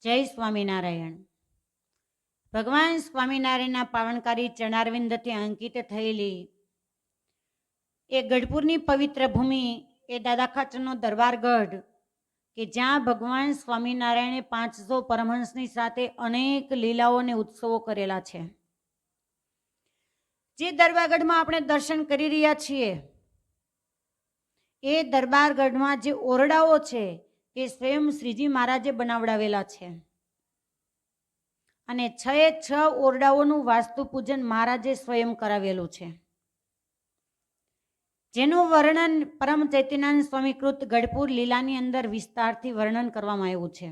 જય સ્વામિનારાયણ। ભગવાન સ્વામિનારાયણના પાવનકારી ચરણારવિંદથી અંકિત થયેલી એ ગઢપુરની પવિત્ર ભૂમિ એ દાદા ખાચરનો દરબારગઢ કે જ્યાં ભગવાન સ્વામિનારાયણે 500 પરમહંસની સાથે અનેક લીલાઓ અને ઉત્સવો કરેલા છે। જે દરબારગઢમાં આપણે દર્શન કરી રહ્યા છીએ એ દરબારગઢમાં જે ઓરડાઓ છે એ સ્વયં શ્રીજી મહારાજે બનાવડાવેલા છે અને 6 ઓરડાઓનું વાસ્તુ પૂજન મહારાજે સ્વયં કરાવેલું છે, જેનું વર્ણન પરમ ચૈતન્યાનંદ સ્વામી કૃત ગઢપુર લીલાની અંદર વિસ્તારથી વર્ણન કરવામાં આવ્યું છે।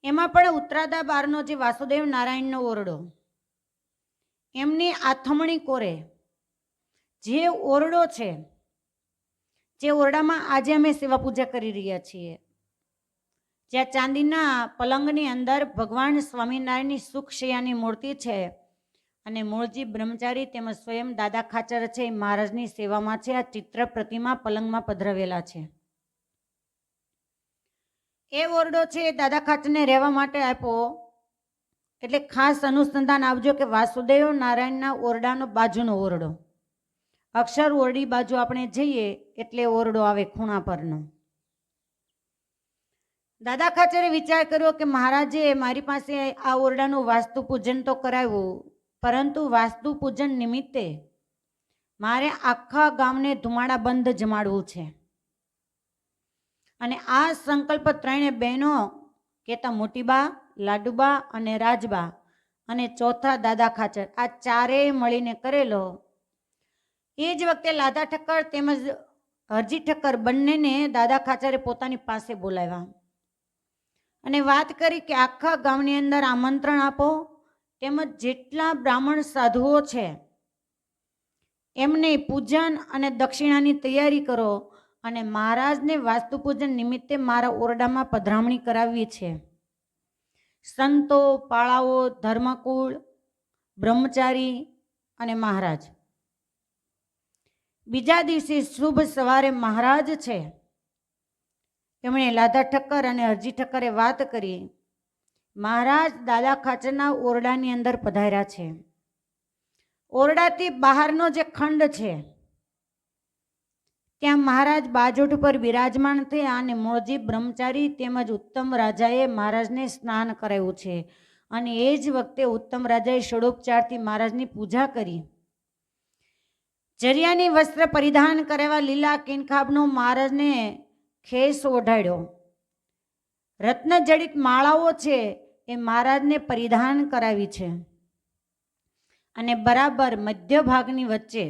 એમાં પણ ઉત્તરાદા બારનો જે વાસુદેવ નારાયણનો ઓરડો, એમની આથમણી કોરે જે ઓરડો છે, જે ઓરડામાં આજે અમે સેવા પૂજા કરી રહ્યા છીએ, જ્યાં ચાંદીના પલંગની અંદર ભગવાન સ્વામિનારાયણની સુખશૈયાની મૂર્તિ છે અને મૂળજી બ્રહ્મચારી તેમજ સ્વયં દાદા ખાચર છે એ મહારાજની સેવામાં છે। આ ચિત્ર પ્રતિમા પલંગમાં પધરાવેલા છે। એ ઓરડો છે એ દાદા ખાચરને રહેવા માટે આપ્યો, એટલે ખાસ અનુસંધાન આપજો કે વાસુદેવ નારાયણના ઓરડાનો બાજુનો ઓરડો, અક્ષર ઓરડી બાજુ આપણે જઈએ એટલે ઓરડો આવે ખૂણા પરનો। દાદા ખાચરે વિચાર કર્યો કે મહારાજે મારી પાસે આ ઓરડાનું વાસ્તુ પૂજન તો કરાવ્યું, પરંતુ વાસ્તુ પૂજન નિમિત્તે મારે આખા ગામને ધુમાડા બંધ જમાડવું છે અને આ સંકલ્પ 3 બહેનો કહેતા મોટીબા, લાડુબા અને રાજબા અને ચોથા દાદા ખાચર, આ 4 મળીને કરેલો। એ જ વખતે લાધા ઠક્કર તેમજ હરજી ઠક્કર બંનેને દાદા ખાચરે પોતાની પાસે બોલાવ્યા અને વાત કરી કે આખા ગામની અંદર આમંત્રણ આપો, તેમજ જેટલા બ્રાહ્મણ સાધુઓ છે એમને પૂજન અને દક્ષિણાની તૈયારી કરો અને મહારાજને વાસ્તુ પૂજન નિમિત્તે મારા ઓરડામાં પધરામણી કરાવવી છે। સંતો, પાળાઓ, ધર્મકુળ, બ્રહ્મચારી અને મહારાજ। બીજા દિવસે શુભ સવારે મહારાજ છે એમણે લાધા ઠક્કર અને હરજી ઠક્કરે વાત કરી, મહારાજ દાદા ખાચરના ઓરડાની અંદર પધાર્યા છે। ઓરડાથી બહારનો જે ખંડ છે ત્યાં મહારાજ બાજોઠ પર બિરાજમાન થયા અને મૂળજી બ્રહ્મચારી તેમજ ઉત્તમ રાજાએ મહારાજને સ્નાન કરાવ્યું છે અને એ જ વખતે ઉત્તમ રાજાએ ષોડોપચારથી મહારાજની પૂજા કરી। જરિયાની વસ્ત્ર પરિધાન કરાવ્યા, લીલા કિનખાબનો મહારાજને ખેસ ઓઢાડ્યો, રત્નજડિત માળાઓ છે એ મહારાજને પરિધાન કરાવી છે અને બરાબર મધ્ય ભાગની વચ્ચે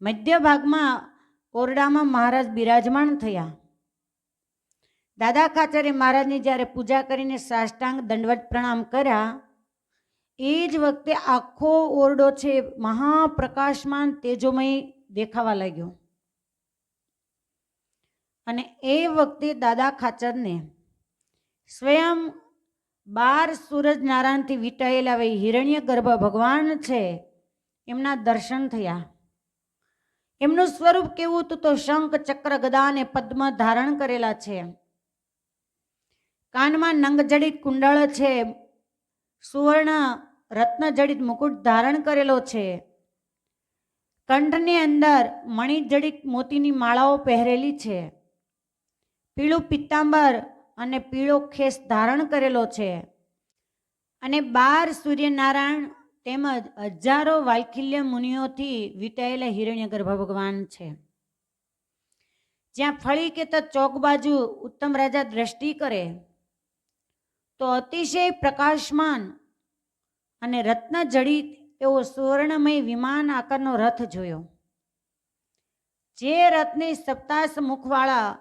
મધ્ય ભાગમાં ઓરડામાં મહારાજ બિરાજમાન થયા। દાદા ખાચરે મહારાજની જ્યારે પૂજા કરીને સાષ્ટાંગ દંડવત પ્રણામ કર્યા, એ જ વખતે આખો ઓરડો છે મહાપ્રકાશમાન તેજોમય દેખાવા લાગ્યો અને એ વખતે દાદા ખાચરને સ્વયં 12 સૂરજ નારાયણથી વીંટાયેલા હિરણ્ય ગર્ભ ભગવાન છે એમના દર્શન થયા। એમનું સ્વરૂપ કેવું હતું તો શંખ, ચક્ર, ગદા અને પદ્મ ધારણ કરેલા છે, કાનમાં નંગજડિત કુંડળ છે, સુવર્ણ રત્નજડિત મુકુટ ધારણ કરેલો છે, કંઠની અંદર મણિજડિત મોતીની માળાઓ પહેરેલી છે, પીળું પિત્તાંબર અને પીળો ખેસ ધારણ કરેલો છે અને 12 સૂર્યનારાયણ તેમજ હજારો વાલ્ખિલ્ય મુનિઓથી વીંટાયેલા હિરણ્ય ગર્ભ ભગવાન છે। જ્યાં ફળી કે ચોક બાજુ ઉત્તમ રાજા દ્રષ્ટિ કરે તો અતિશય પ્રકાશમાન અને રત્નજડિત એવો સુવર્ણમય વિમાન આકારનો રથ જોયો, જે રથની સપ્તાસ મુખવાળા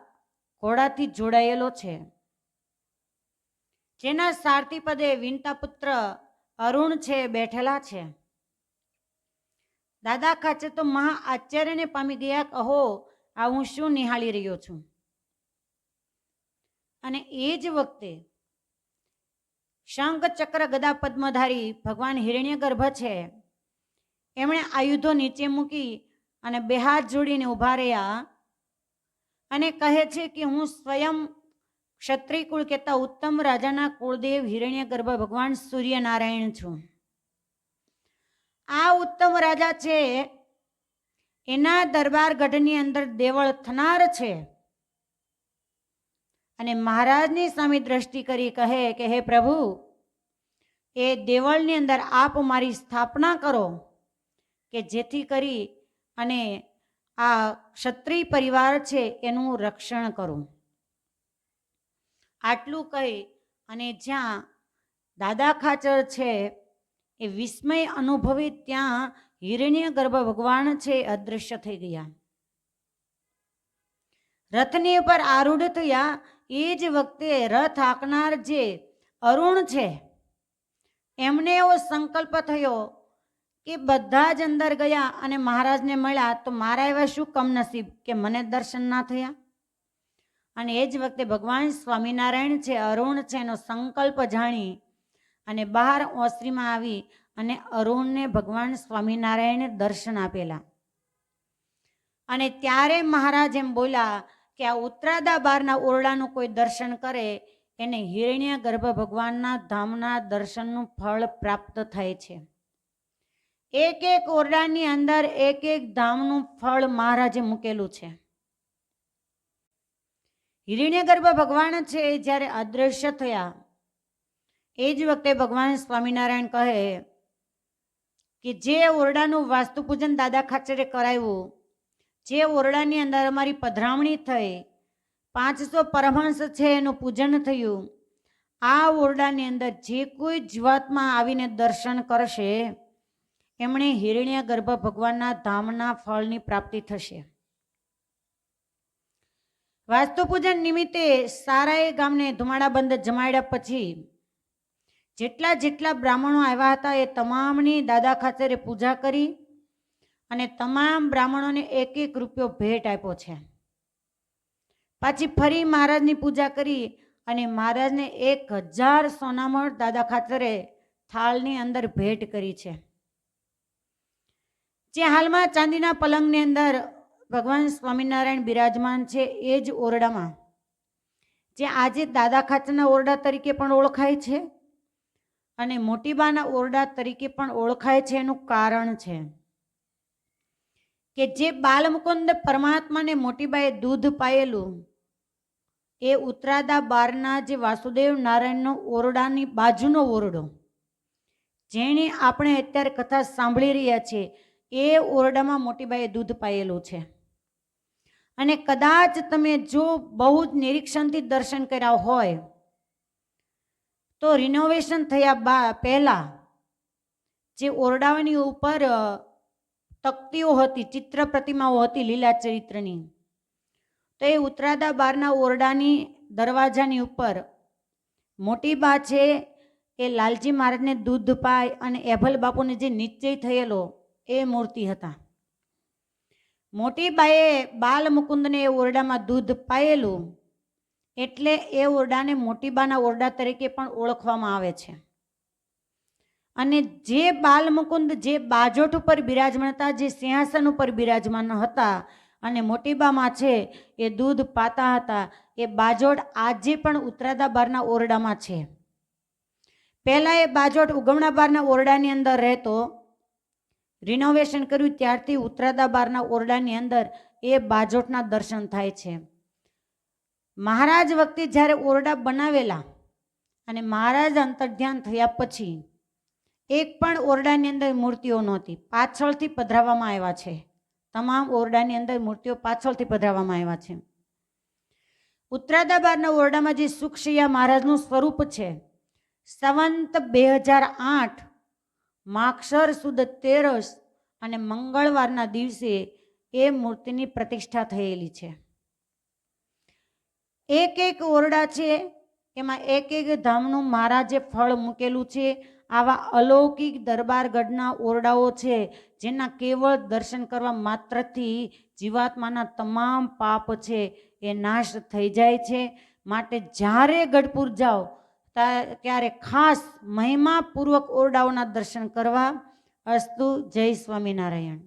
ઘોડાથી જોડાયેલો છે, જેના સારથી પદે વિનતા પુત્ર અરુણ છે બેઠેલા છે। દાદા ખાચર તો મહા આશ્ચર્યને પામી ગયા, કહો આ હું શું નિહાળી રહ્યો છું। અને એ જ વખતે શંખ, ચક્ર, ગદા, પદ્મધારી ભગવાન હિરણ્ય ગર્ભ છે, એમણે આયુધો નીચે મૂકી અને 2 હાથ જોડીને ઊભા રહ્યા અને કહે છે કે હું સ્વયં ક્ષત્રિય કુળ કહેતા ઉત્તમ રાજાના કુળદેવ હિરણ્યગર્ભ ભગવાન સૂર્યનારાયણ છું. આ ઉત્તમ રાજા છે એના દરબાર ગઢની અંદર દેવળ થનાર છે. અને મહારાજની સામે દ્રષ્ટિ કરી કહે કે હે પ્રભુ, એ દેવળની અંદર આપ મારી સ્થાપના કરો કે જેથી કરી અને આ ક્ષત્રિય પરિવાર છે એનું રક્ષણ કરું. આટલું કહી અને જ્યાં દાદા ખાચર છે એ વિસ્મય અનુભવી ત્યાં હિરણ્યગર્ભ ભગવાન છે અદૃશ્ય થઈ ગયા. રથની ઉપર આરૂઢ થયા. એ જ વખતે રથ હાંકનાર જે અરુણ છે એમને એવો સંકલ્પ થયો કે બધા જ અંદર ગયા અને મહારાજને મળ્યા તો મારા એવા શું કમનસીબ કે મને દર્શન ના થયા. અને એ જ વખતે ભગવાન સ્વામિનારાયણ છે અરુણ છે એનો સંકલ્પ જાણી અને બહાર ઓસરીમાં આવી અને અરુણને ભગવાન સ્વામિનારાયણે દર્શન આપેલા. અને ત્યારે મહારાજ એમ બોલ્યા કે આ ઉત્તરાદા બારના ઓરડાનું કોઈ દર્શન કરે એને હિરણ્યગર્ભ ભગવાનના ધામના દર્શનનું ફળ પ્રાપ્ત થાય છે. એક એક ઓરડાની અંદર એક એક ધામનું ફળ મહારાજે મૂકેલું છે. હિરણ્યગર્ભ ભગવાન છે જ્યારે અદ્રશ્ય થયા એ જ વખતે ભગવાન સ્વામિનારાયણ કહે કે જે ઓરડાનું વાસ્તુ પૂજન દાદા ખાચરે કરાવ્યું, જે ઓરડાની અંદર અમારી પધરામણી થઈ, 500 પરમહંસ છે એનું પૂજન થયું, આ ઓરડાની અંદર જે કોઈ જીવાત્મા આવીને દર્શન કરશે એમણે હિરણ્યગર્ભ ભગવાનના ધામના ફળની પ્રાપ્તિ થશે. વાસ્તુ પૂજન નિમિત્તે સારાએ ગામને ધુમાડા બંધ જમાડ્યા પછી જેટલા જેટલા બ્રાહ્મણો આવ્યા હતા એ તમામની દાદા ખાચરે પૂજા કરી અને તમામ બ્રાહ્મણોને 1-1 રૂપિયો ભેટ આપ્યો છે. પાછી ફરી મહારાજની પૂજા કરી અને મહારાજને 1000 સોનામણ દાદા ખાચરે થાળની અંદર ભેટ કરી છે. જે હાલમાં ચાંદીના પલંગની અંદર ભગવાન સ્વામિનારાયણ બિરાજમાન છે એ જ ઓરડામાં જે આજે દાદા ખાચરના ઓરડા તરીકે પણ ઓળખાય છે અને મોટીબાના ઓરડા તરીકે પણ ઓળખાય છે. એનું કારણ છે કે જે બાલમુકુંદ પરમાત્માને મોટીબાએ દૂધ પાયેલું એ ઉત્તરાદા બારના જે વાસુદેવ નારાયણનો ઓરડાની બાજુનો ઓરડો જેની આપણે અત્યારે કથા સાંભળી રહ્યા છીએ એ ઓરડામાં મોટીબાએ દૂધ પાયેલું છે. અને કદાચ તમે જો બહુ જ નિરીક્ષણથી દર્શન કર્યા હોય તો રિનોવેશન થયા પહેલા જે ઓરડાઓની ઉપર તકતીઓ હતી, ચિત્ર પ્રતિમાઓ હતી લીલા ચરિત્રની, તો એ ઉત્તરાદા બારના ઓરડાની દરવાજાની ઉપર મોટી બા છે એ લાલજી મહારાજને દૂધ પાય અને એભલ બાપુને જે નિશ્ચય થયેલો એ મૂર્તિ હતા. મોટી બાએ બાલ મુકુંદને એ ઓરડામાં દૂધ પાયેલું એટલે એ ઓરડાને મોટી બાના ઓરડા તરીકે પણ ઓળખવામાં આવે છે. અને જે બાલ મુકુંદ જે બાજોટ ઉપર બિરાજમાન હતા, જે સિંહાસન ઉપર બિરાજમાન હતા અને મોટીબામાં છે એ દૂધ પાતા હતા, એ બાજોટ આજે પણ ઉત્તરાદા બારના ઓરડામાં છે. પહેલાં એ બાજોટ ઉગમણા બારના ઓરડાની અંદર રહેતો, રિનોવેશન કર્યું ત્યારથી ઉત્તરાદા બારના ઓરડાની અંદર એ બાજોટના દર્શન થાય છે. મહારાજ વખતે જ્યારે ઓરડા બનાવેલા અને મહારાજ અંતર્ધ્યાન થયા પછી એક પણ ઓરડાની અંદર મૂર્તિઓ નહોતી, પાછળથી પધરાવવામાં આવ્યા છે. તમામ ઓરડાની અંદર મૂર્તિઓ પાછળથી પધરાવવામાં આવ્યા છે. ઉત્તરાદા બારના ઓરડામાં જે સુખશૈયા મહારાજનું સ્વરૂપ છે, સંવંત 2008 માક્ષર સુદ 13 અને મંગળવારના દિવસે એ મૂર્તિની પ્રતિષ્ઠા થયેલી છે. એક એક ઓરડા છે એમાં એક એક ધામનું મહારાજે ફળ મૂકેલું છે. આવા અલૌકિક દરબારગઢના ઓરડાઓ છે જેના કેવળ દર્શન કરવા માત્રથી જીવાત્માના તમામ પાપ છે એ નાશ થઈ જાય છે. માટે જ્યારે ગઢપુર જાઓ ત્યારે ખાસ મહિમાપૂર્વક ઓરડાઓના દર્શન કરવા. અસ્તુ. જય સ્વામિનારાયણ.